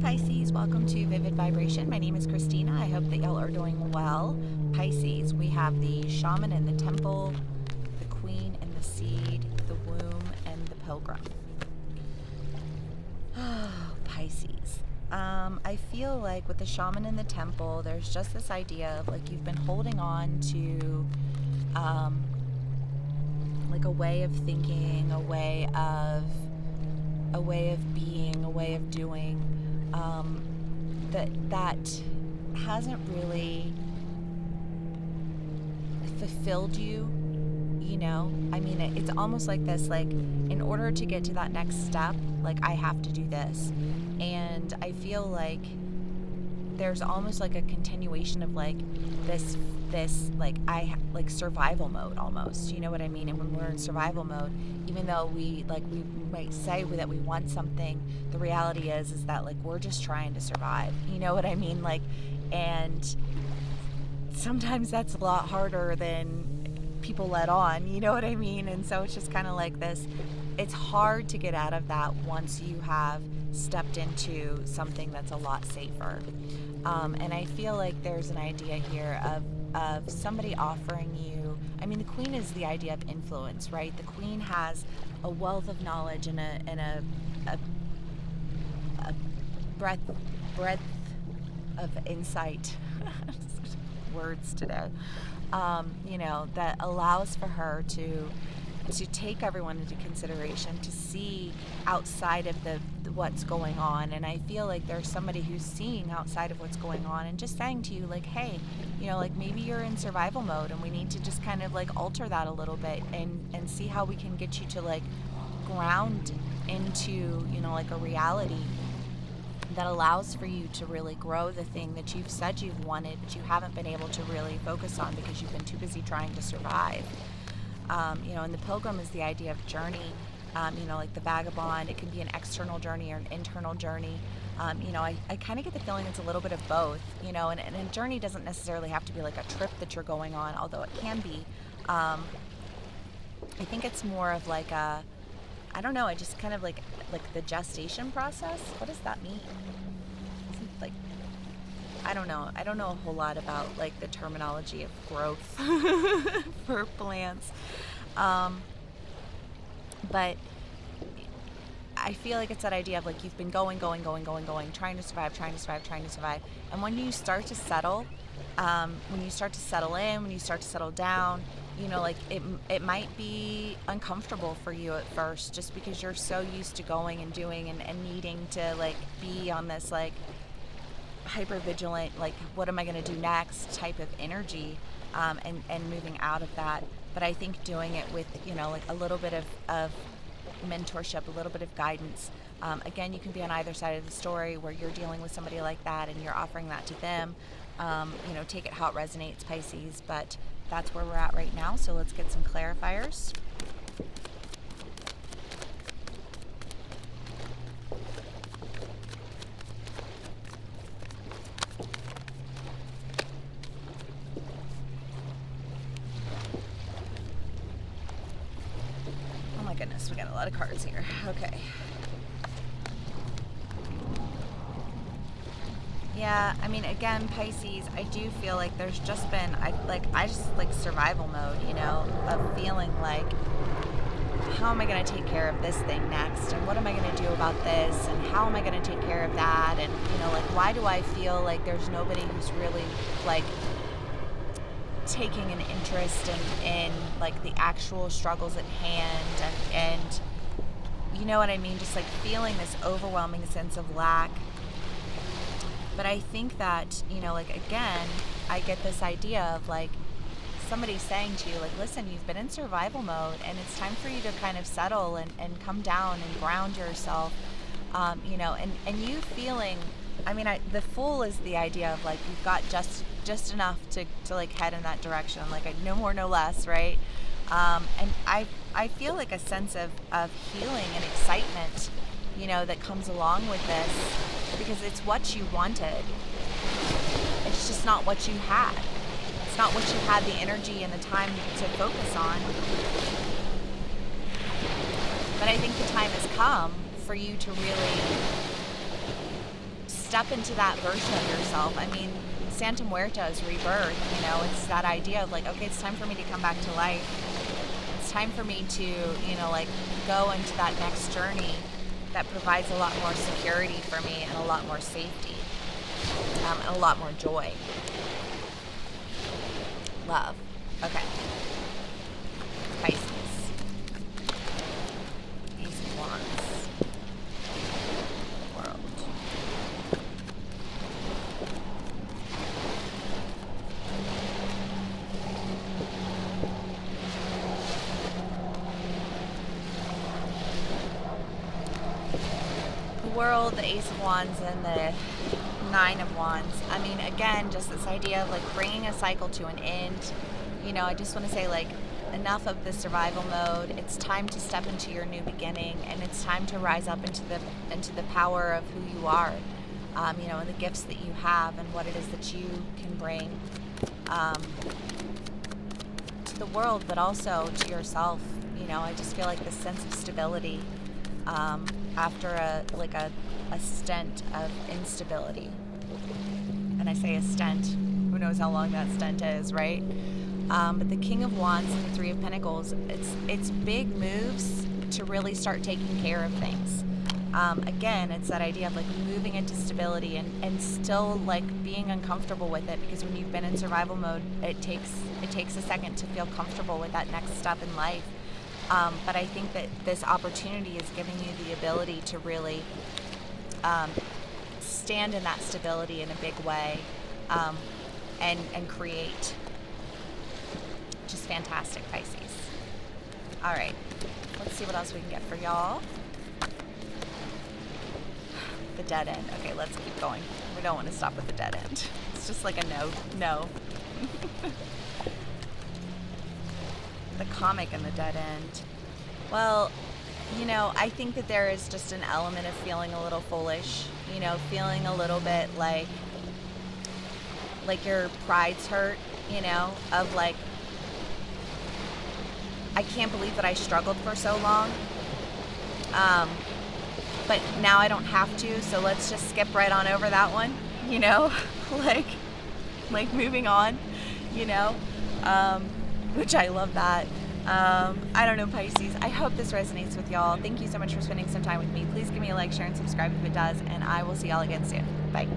Pisces, welcome to Vivid Vibration. My name is Christina. I hope that y'all are doing well. Pisces, we have the shaman in the temple, the queen in the seed, the womb, and the pilgrim. Pisces. I feel like with the shaman in the temple, there's just this idea of like you've been holding on to like a way of thinking, a way of being, a way of doing, that hasn't really fulfilled you, you know? I mean, it's almost like this, like, in order to get to that next step, like, I have to do this. And I feel like there's almost like a continuation of like this like like survival mode almost, you know what I mean? And when we're in survival mode, even though we might say that we want something, the reality is that like we're just trying to survive, you know what I mean? Like, and sometimes that's a lot harder than people let on, you know what I mean? And so it's just kind of like this, it's hard to get out of that once you have stepped into something that's a lot safer. And I feel like there's an idea here of somebody offering you, I mean, the queen is the idea of influence, right? The queen has a wealth of knowledge and a breadth of insight, words today, you know, that allows for her to take everyone into consideration, to see outside of the what's going on. And I feel like there's somebody who's seeing outside of what's going on and just saying to you like, hey, you know, like maybe you're in survival mode and we need to just kind of like alter that a little bit and see how we can get you to like ground into, you know, like a reality that allows for you to really grow the thing that you've said you've wanted, but you haven't been able to really focus on because you've been too busy trying to survive. You know, and the pilgrim is the idea of journey, you know, like the vagabond. It can be an external journey or an internal journey. You know, I kind of get the feeling it's a little bit of both, you know, and a journey doesn't necessarily have to be like a trip that you're going on, although it can be. I think it's more of like a, I don't know, I just kind of like the gestation process. What does that mean? Isn't like, I don't know a whole lot about like the terminology of growth for plants, but I feel like it's that idea of like you've been going, trying to survive, and when you start to settle, when you start to settle in, when you start to settle down, you know, like it might be uncomfortable for you at first just because you're so used to going and doing and needing to like be on this like hyper vigilant, like what am I going to do next type of energy, and moving out of that. But I think doing it with, you know, like a little bit of mentorship, a little bit of guidance. Again, you can be on either side of the story where you're dealing with somebody like that and you're offering that to them. You know, take it how it resonates, Pisces, but that's where we're at right now. So let's get some clarifiers. Oh my goodness, we got a lot of cards here. Okay. Yeah, I mean, again, Pisces, I do feel like there's just been, I just like survival mode, you know, of feeling like, how am I going to take care of this thing next? And what am I going to do about this? And how am I going to take care of that? And, you know, like, why do I feel like there's nobody who's really like taking an interest in like the actual struggles at hand and you know what I mean? Just like feeling this overwhelming sense of lack. But I think that, you know, like, again, I get this idea of like somebody saying to you, like, listen, you've been in survival mode and it's time for you to kind of settle and come down and ground yourself, you know, and you feeling, I mean, the Fool is the idea of like, you've got just enough to like head in that direction, like no more, no less, right? And I feel like a sense of healing and excitement, you know, that comes along with this, because it's what you wanted. It's just not what you had. It's not what you had the energy and the time to focus on. But I think the time has come for you to really step into that version of yourself. I mean, Santa Muerta is rebirth, you know, it's that idea of like, okay, it's time for me to come back to life. It's time for me to, you know, like go into that next journey that provides a lot more security for me and a lot more safety, and a lot more joy. Love. Okay. Pisces. Ace of Wands. World. The World, the Ace of Wands, and the Nine of Wands. I mean, again, just this idea of like bringing a cycle to an end. You know, I just want to say, like, enough of the survival mode. It's time to step into your new beginning, and it's time to rise up into the power of who you are. You know, and the gifts that you have, and what it is that you can bring to the world, but also to yourself. You know, I just feel like this sense of stability after a stint of instability. And I say a stint, who knows how long that stint is, right? But the King of Wands and the Three of Pentacles, it's big moves to really start taking care of things. Again, it's that idea of like moving into stability and still like being uncomfortable with it, because when you've been in survival mode, it takes a second to feel comfortable with that next step in life. But I think that this opportunity is giving you the ability to really stand in that stability in a big way, and create. Just fantastic, Pisces. All right, let's see what else we can get for y'all. The dead end. Okay, let's keep going. We don't want to stop with the dead end. It's just like a no. The comic in the dead end. Well, you know, I think that there is just an element of feeling a little foolish, you know, feeling a little bit like your pride's hurt, you know, of like, I can't believe that I struggled for so long, but now I don't have to, so let's just skip right on over that one, you know, like moving on, you know, which I love that. I don't know, Pisces. I hope this resonates with y'all. Thank you so much for spending some time with me. Please give me a like, share, and subscribe if it does, and I will see y'all again soon. Bye.